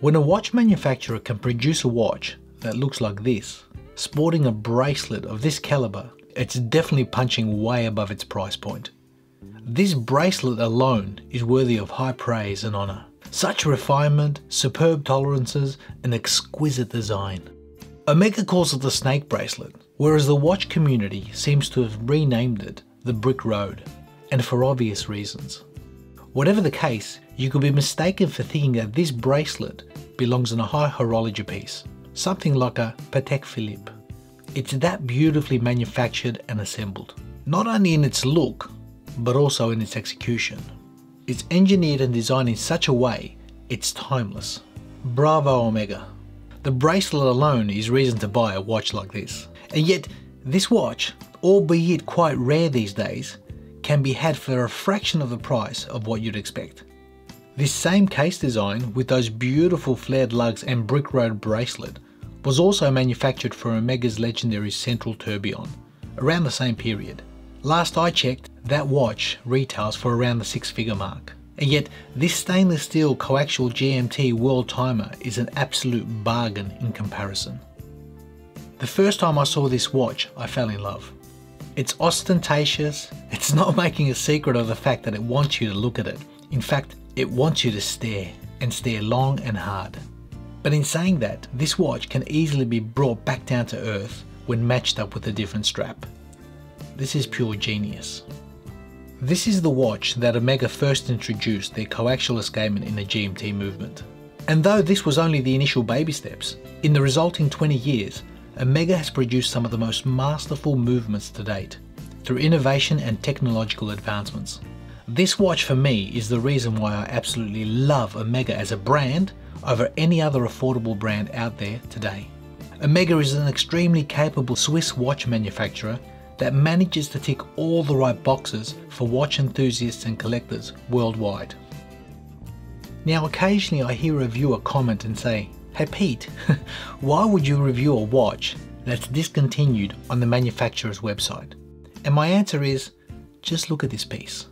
When a watch manufacturer can produce a watch that looks like this, sporting a bracelet of this caliber, it's definitely punching way above its price point. This bracelet alone is worthy of high praise and honour. Such refinement, superb tolerances, and exquisite design. Omega calls it the snake bracelet, whereas the watch community seems to have renamed it the Brick Road, and for obvious reasons. Whatever the case, you could be mistaken for thinking that this bracelet belongs in a high horology piece, something like a Patek Philippe. It's that beautifully manufactured and assembled, not only in its look, but also in its execution. It's engineered and designed in such a way, it's timeless. Bravo Omega. The bracelet alone is reason to buy a watch like this. And yet, this watch, albeit quite rare these days, can be had for a fraction of the price of what you'd expect. This same case design with those beautiful flared lugs and Brick Road bracelet was also manufactured for Omega's legendary Central Tourbillon around the same period. Last I checked, that watch retails for around the six-figure mark. And yet, this stainless steel Coaxial GMT Worldtimer is an absolute bargain in comparison. The first time I saw this watch, I fell in love. It's ostentatious, it's not making a secret of the fact that it wants you to look at it. In fact, it wants you to stare, and stare long and hard. But in saying that, this watch can easily be brought back down to earth when matched up with a different strap. This is pure genius. This is the watch that Omega first introduced their coaxial escapement in the GMT movement. And though this was only the initial baby steps, in the resulting 20 years, Omega has produced some of the most masterful movements to date, through innovation and technological advancements. This watch for me is the reason why I absolutely love Omega as a brand over any other affordable brand out there today. Omega is an extremely capable Swiss watch manufacturer that manages to tick all the right boxes for watch enthusiasts and collectors worldwide. Now occasionally I hear a viewer comment and say, "Hey Pete, why would you review a watch that's discontinued on the manufacturer's website?" And my answer is, just look at this piece.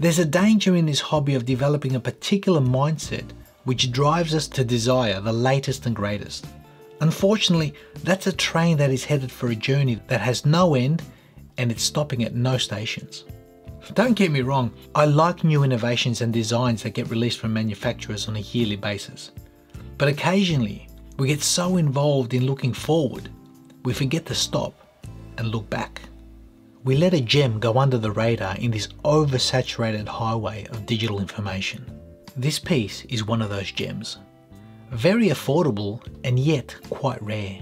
There's a danger in this hobby of developing a particular mindset which drives us to desire the latest and greatest. Unfortunately, that's a train that is headed for a journey that has no end and it's stopping at no stations. Don't get me wrong, I like new innovations and designs that get released from manufacturers on a yearly basis. But occasionally, we get so involved in looking forward, we forget to stop and look back. We let a gem go under the radar in this oversaturated highway of digital information. This piece is one of those gems. Very affordable and yet quite rare.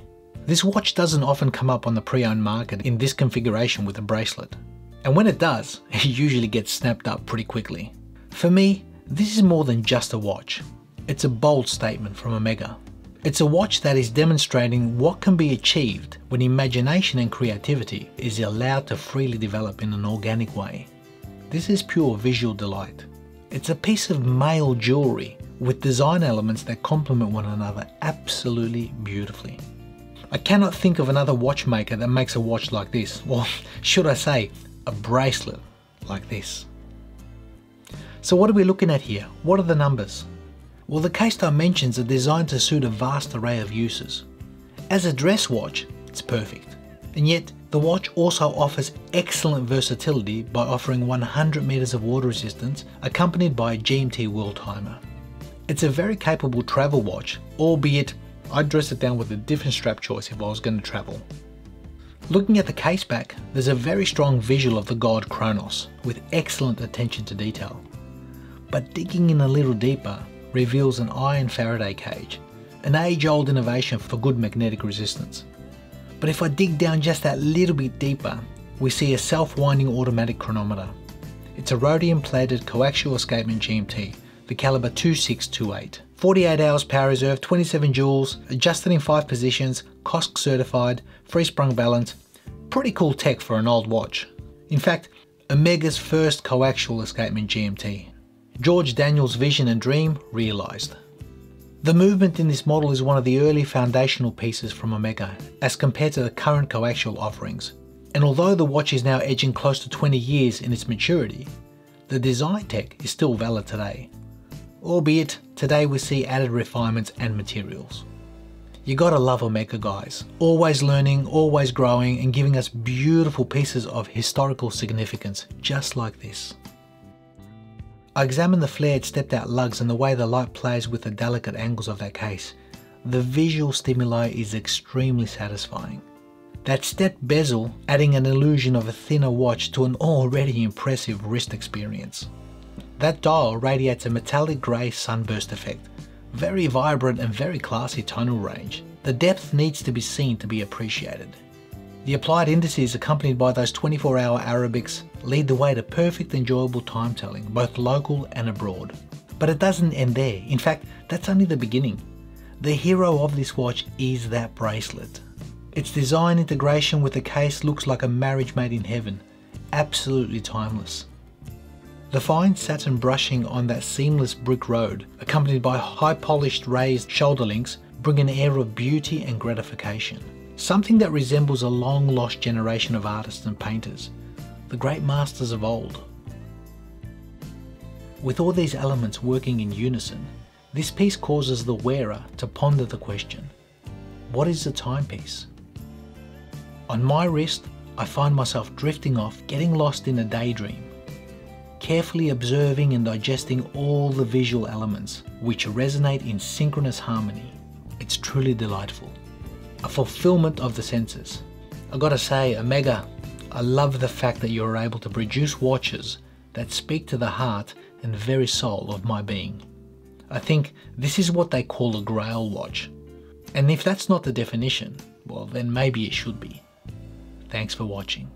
This watch doesn't often come up on the pre-owned market in this configuration with a bracelet. And when it does, it usually gets snapped up pretty quickly. For me, this is more than just a watch. It's a bold statement from Omega. It's a watch that is demonstrating what can be achieved when imagination and creativity is allowed to freely develop in an organic way. This is pure visual delight. It's a piece of male jewelry with design elements that complement one another absolutely beautifully. I cannot think of another watchmaker that makes a watch like this, or should I say, a bracelet like this. So what are we looking at here? What are the numbers? Well, the case dimensions are designed to suit a vast array of uses. As a dress watch, it's perfect. And yet, the watch also offers excellent versatility by offering 100 meters of water resistance accompanied by a GMT Worldtimer. It's a very capable travel watch, albeit I'd dress it down with a different strap choice if I was going to travel. Looking at the case back, there's a very strong visual of the god Kronos with excellent attention to detail. But digging in a little deeper reveals an iron Faraday cage, an age-old innovation for good magnetic resistance. But if I dig down just that little bit deeper, we see a self-winding automatic chronometer. It's a rhodium-plated coaxial escapement GMT, the caliber 2628. 48 hours power reserve, 27 joules, adjusted in 5 positions, COSC certified, free sprung balance. Pretty cool tech for an old watch. In fact, Omega's first coaxial escapement GMT. George Daniels' vision and dream realised. The movement in this model is one of the early foundational pieces from Omega as compared to the current coaxial offerings. And although the watch is now edging close to 20 years in its maturity, the design tech is still valid today. albeit today we see added refinements and materials. You gotta love Omega, guys. Always learning, always growing, and giving us beautiful pieces of historical significance, just like this. I examined the flared stepped out lugs and the way the light plays with the delicate angles of that case. The visual stimuli is extremely satisfying. That stepped bezel adding an illusion of a thinner watch to an already impressive wrist experience. That dial radiates a metallic grey sunburst effect. Very vibrant and very classy tonal range. The depth needs to be seen to be appreciated. The applied indices accompanied by those 24-hour Arabics lead the way to perfect enjoyable time telling, both local and abroad. But it doesn't end there. In fact, that's only the beginning. The hero of this watch is that bracelet. Its design integration with the case looks like a marriage made in heaven. Absolutely timeless. The fine satin brushing on that seamless brick road, accompanied by high polished raised shoulder links, bring an air of beauty and gratification. Something that resembles a long lost generation of artists and painters, the great masters of old. With all these elements working in unison, this piece causes the wearer to ponder the question, what is a timepiece? On my wrist, I find myself drifting off, getting lost in a daydream, carefully observing and digesting all the visual elements which resonate in synchronous harmony. It's truly delightful. A fulfillment of the senses. I gotta say, Omega, I love the fact that you are able to produce watches that speak to the heart and very soul of my being. I think this is what they call a grail watch. And if that's not the definition, well then maybe it should be. Thanks for watching.